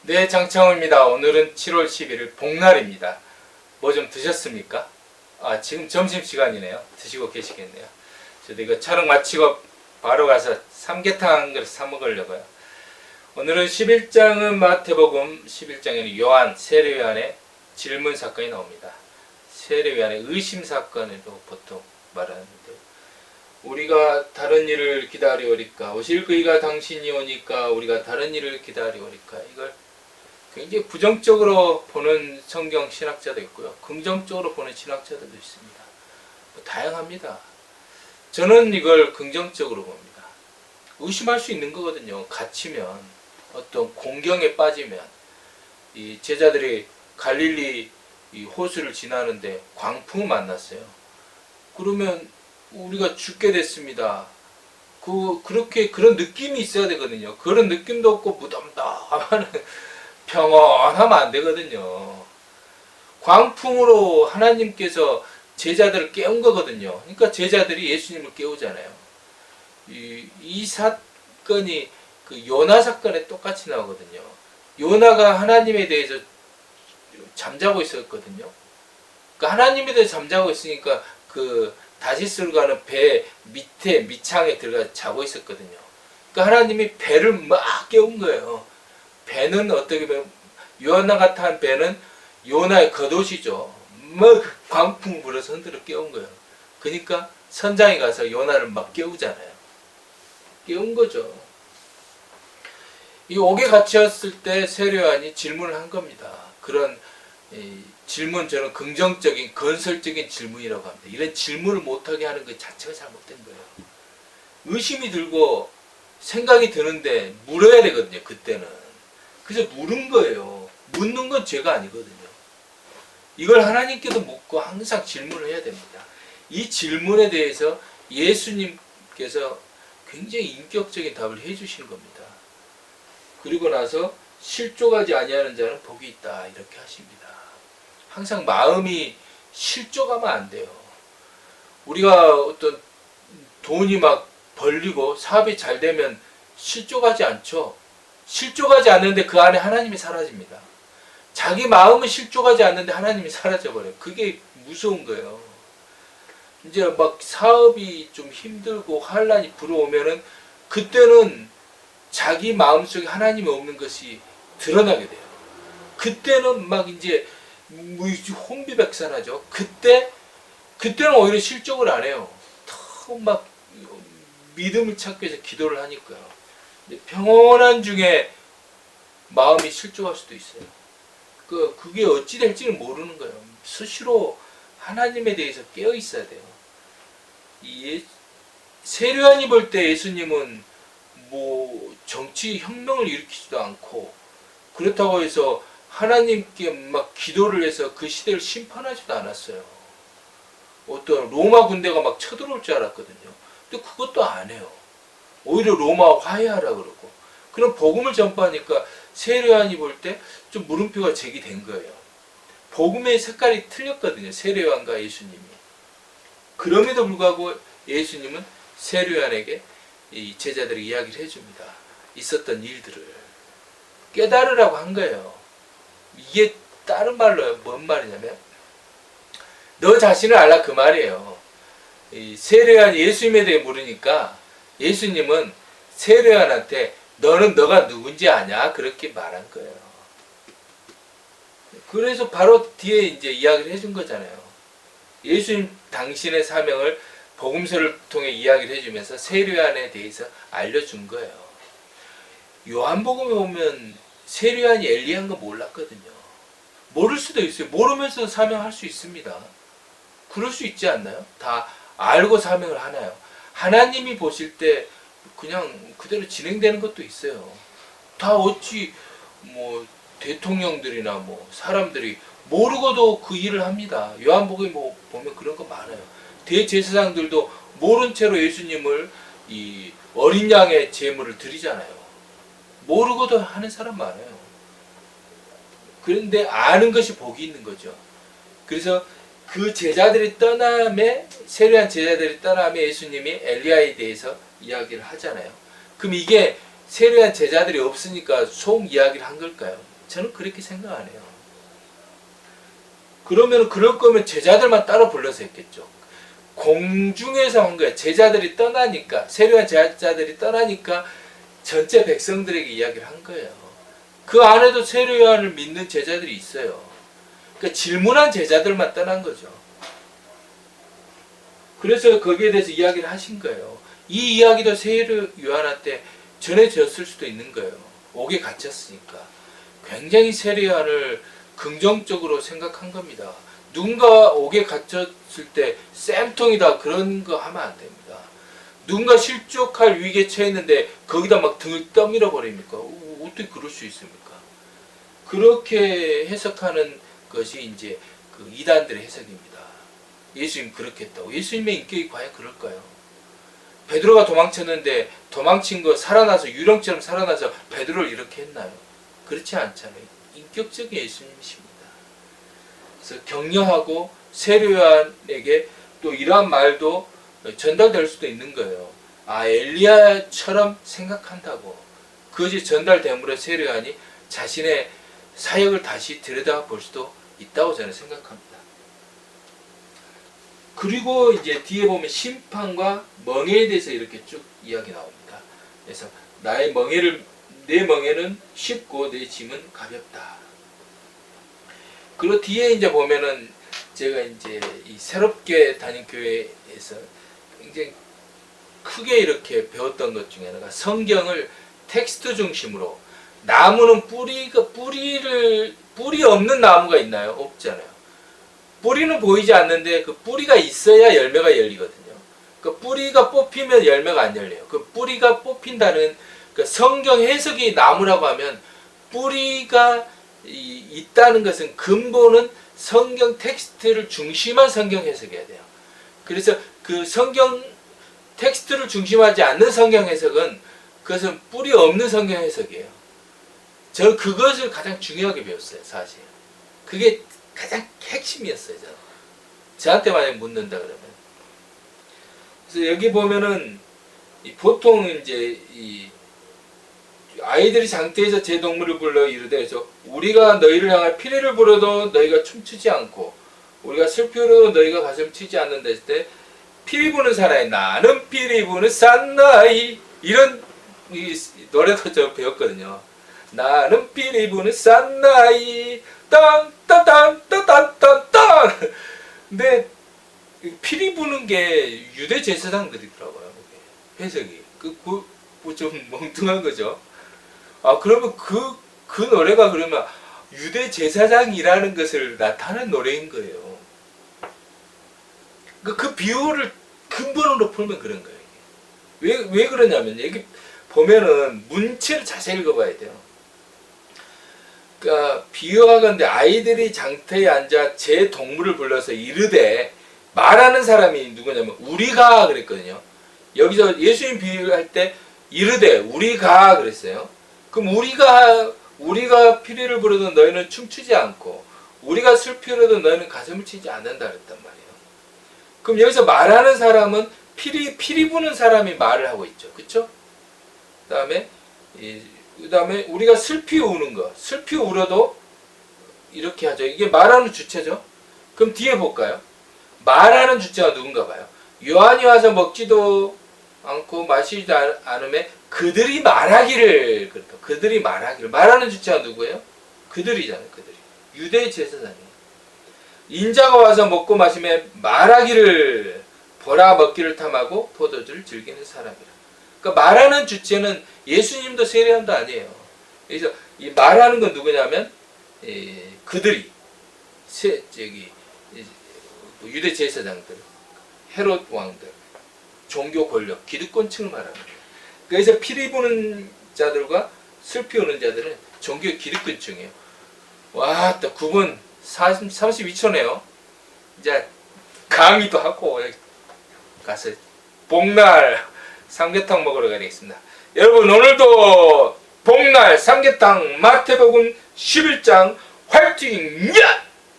네, 장창호입니다. 오늘은 7월 11일 복날입니다. 뭐 좀 드셨습니까? 지금 점심시간이네요. 드시고 계시겠네요. 저도 이거 촬영 마치고 바로 가서 삼계탕 한 그릇 사 먹으려고요. 오늘은 11장은 마태복음, 11장에는 요한, 세례요한의 질문 사건이 나옵니다. 세례요한의 의심 사건에도 보통 말하는데, 우리가 다른 일을 기다리오리까, 오실 그이가 당신이 오니까 우리가 다른 일을 기다리오리까, 이걸 굉장히 부정적으로 보는 성경 신학자도 있고요, 긍정적으로 보는 신학자들도 있습니다. 다양합니다. 저는 이걸 긍정적으로 봅니다. 의심할 수 있는 거거든요. 갇히면, 어떤 공경에 빠지면, 이 제자들이 갈릴리 이 호수를 지나는데 광풍을 만났어요. 그러면 우리가 죽게 됐습니다. 그런 느낌이 있어야 되거든요. 그런 느낌도 없고 무덤덤한 평온하면 안 되거든요. 광풍으로 하나님께서 제자들을 깨운 거거든요. 그러니까 제자들이 예수님을 깨우잖아요. 이 사건이 그 요나 사건에 똑같이 나오거든요. 요나가 하나님에 대해서 잠자고 있었거든요. 그러니까 하나님에 대해서 잠자고 있으니까 그 다시스로 가는 배 밑에 밑창에 들어가 자고 있었거든요. 그러니까 하나님이 배를 막 깨운 거예요. 배는 어떻게 보면 요나가 탄 배는 요나의 겉옷이죠. 막 광풍 불어서 흔들어 깨운 거예요. 그러니까 선장이 가서 요나를 막 깨우잖아요. 깨운 거죠. 이 옥에 갇혔을 때 세례요한이 질문을 한 겁니다. 그런 질문, 저는 긍정적인 건설적인 질문이라고 합니다. 이런 질문을 못하게 하는 것 자체가 잘못된 거예요. 의심이 들고 생각이 드는데 물어야 되거든요. 그때는. 그래서 물은 거예요. 묻는 건 죄가 아니거든요. 이걸 하나님께도 묻고 항상 질문을 해야 됩니다. 이 질문에 대해서 예수님께서 굉장히 인격적인 답을 해주시는 겁니다. 그리고 나서 실족하지 아니하는 자는 복이 있다, 이렇게 하십니다. 항상 마음이 실족하면 안 돼요. 우리가 어떤 돈이 막 벌리고 사업이 잘 되면 실족하지 않죠. 실족하지 않는데 그 안에 하나님이 사라집니다. 자기 마음은 실족하지 않는데 하나님이 사라져버려요. 그게 무서운 거예요. 이제 막 사업이 좀 힘들고 환란이 불어오면은 그때는 자기 마음속에 하나님이 없는 것이 드러나게 돼요. 그때는 막 이제 혼비백산하죠. 그때는 오히려 실족을 안 해요. 더 막 믿음을 찾기 위해서 기도를 하니까요. 평온한 중에 마음이 실족할 수도 있어요. 그게 어찌 될지는 모르는 거예요. 스스로 하나님에 대해서 깨어 있어야 돼요. 세례요한이 볼 때 예수님은 뭐 정치 혁명을 일으키지도 않고, 그렇다고 해서 하나님께 막 기도를 해서 그 시대를 심판하지도 않았어요. 어떤 로마 군대가 막 쳐들어올 줄 알았거든요. 근데 그것도 안 해요. 오히려 로마 화해하라 그러고. 그럼 복음을 전파하니까 세례요한이 볼 때 좀 물음표가 제기된 거예요. 복음의 색깔이 틀렸거든요. 세례요한과 예수님이. 그럼에도 불구하고 예수님은 세례요한에게 이 제자들이 이야기를 해줍니다. 있었던 일들을 깨달으라고 한 거예요. 이게 다른 말로 뭔 말이냐면, 너 자신을 알라, 그 말이에요. 세례요한이 예수님에 대해 물으니까 예수님은 세례요한한테 너는 너가 누군지 아냐, 그렇게 말한 거예요. 그래서 바로 뒤에 이제 이야기를 해준 거잖아요. 예수님 당신의 사명을 복음서를 통해 이야기를 해주면서 세례요한에 대해서 알려준 거예요. 요한복음에 보면 세례요한이 엘리야인 거 몰랐거든요. 모를 수도 있어요. 모르면서 사명할 수 있습니다. 그럴 수 있지 않나요? 다 알고 사명을 하나요? 하나님이 보실 때 그냥 그대로 진행되는 것도 있어요. 다 어찌 뭐 대통령들이나 뭐 사람들이 모르고도 그 일을 합니다. 요한복음에 뭐 보면 그런 거 많아요. 대제사장들도 모른 채로 예수님을 이 어린 양의 제물을 드리잖아요. 모르고도 하는 사람 많아요. 그런데 아는 것이 복이 있는 거죠. 그래서 그 제자들이 떠남에, 세례한 제자들이 떠남에 예수님이 엘리야에 대해서 이야기를 하잖아요. 그럼 이게 세례한 제자들이 없으니까 속 이야기를 한 걸까요? 저는 그렇게 생각 안 해요. 그러면 그럴 거면 제자들만 따로 불러서 했겠죠. 공중에서 온 거야. 제자들이 떠나니까, 세례요한 제자들이 떠나니까 전체 백성들에게 이야기를 한 거예요. 그 안에도 세례요한을 믿는 제자들이 있어요. 그러니까 질문한 제자들만 떠난 거죠. 그래서 거기에 대해서 이야기를 하신 거예요. 이 이야기도 세례요한한테 전해졌을 수도 있는 거예요. 옥에 갇혔으니까. 굉장히 세례요한을 긍정적으로 생각한 겁니다. 누군가 옥에 갇혔을 때 쌤통이다 그런 거 하면 안 됩니다. 누군가 실족할 위기에 처했는데 거기다 막 등을 떠밀어 버립니까? 어떻게 그럴 수 있습니까? 그렇게 해석하는 것이 이제 그 이단들의 해석입니다. 예수님 그렇게 했다고. 예수님의 인격이 과연 그럴까요? 베드로가 도망쳤는데 도망친 거 살아나서 유령처럼 살아나서 베드로를 이렇게 했나요? 그렇지 않잖아요. 인격적인 예수님이십니다. 그래서 격려하고 세례요한에게 또 이러한 말도 전달될 수도 있는 거예요. 아, 엘리야처럼 생각한다고. 그것이 전달됨으로 세례요한이 자신의 사역을 다시 들여다볼 수도 있다고 저는 생각합니다. 그리고 이제 뒤에 보면 심판과 멍에에 대해서 이렇게 쭉 이야기 나옵니다. 그래서 내 멍에는 쉽고 내 짐은 가볍다. 그리고 뒤에 이제 보면은 제가 이제 이 새롭게 다닌 교회에서 굉장히 크게 이렇게 배웠던 것 중에 하나가 성경을 텍스트 중심으로 나무는 뿌리 없는 나무가 있나요? 없잖아요. 뿌리는 보이지 않는데 그 뿌리가 있어야 열매가 열리거든요. 그 뿌리가 뽑히면 열매가 안 열려요. 그 뿌리가 뽑힌다는 그 성경 해석이 나무라고 하면 뿌리가 있다는 것은 근본은 성경 텍스트를 중심한 성경 해석이어야 돼요. 그래서 그 성경 텍스트를 중심하지 않는 성경 해석은 그것은 뿌리 없는 성경 해석이에요. 저 그것을 가장 중요하게 배웠어요, 사실. 그게 가장 핵심이었어요, 저는. 저한테 만약에 묻는다 그러면. 그래서 여기 보면은 보통 이제 이 아이들이 장태에서 제 동물을 불러 이르되 그래서 우리가 너희를 향하여 피리를 부려도 너희가 춤추지 않고 우리가 슬피로도 너희가 가슴 치지 않는다 했을 때 피리 부는 사나이 나는 피리 부는 사나이 이런 이 노래도 저 배웠거든요. 나는 피리 부는 사나이 땅땅땅땅땅땅 근데 피리 부는 게 유대 제사장들이더라고요. 해석이 좀 멍뚱한 거죠. 아 그러면 그 노래가 그러면 유대 제사장이라는 것을 나타낸 노래인 거예요. 그 비유를 근본으로 풀면 그런 거예요. 왜 그러냐면 여기 보면은 문체를 자세히 읽어봐야 돼요. 그러니까 비유하건대 아이들이 장터에 앉아 제 동물을 불러서 이르되 말하는 사람이 누구냐면 우리가 그랬거든요. 여기서 예수님 비유할 때 이르되 우리가 그랬어요. 그럼 우리가 피리를 부르도 너희는 춤추지 않고 우리가 슬피로도 너희는 가슴을 치지 않는다 그랬단 말이에요. 그럼 여기서 말하는 사람은 피리 부는 사람이 말을 하고 있죠. 그렇죠? 그다음에 우리가 슬피 우는 거. 슬피 울어도 이렇게 하죠. 이게 말하는 주체죠. 그럼 뒤에 볼까요? 말하는 주체가 누군가 봐요. 요한이 와서 먹지도 않고 마시지도 않으며 그들이 말하기를 그렇다. 그들이 말하기를 말하는 주체가 누구예요? 그들이잖아요. 그들이 유대 제사장이에요. 인자가 와서 먹고 마시며 말하기를 보라 먹기를 탐하고 포도주를 즐기는 사람이라. 그러니까 말하는 주체는 예수님도 세례요한도 아니에요. 그래서 이 말하는 건 누구냐면 그들이 유대 제사장들, 헤롯 왕들, 종교 권력, 기득권층을 말합니다. 그래서 피리 부는 자들과 슬피 우는 자들은 종교 기득권층이에요. 와, 또 9분 32초네요. 이제 강의도 하고 가서 복날 삼계탕 먹으러 가겠습니다. 여러분 오늘도 복날 삼계탕 마태복음 11장 화이팅! 야!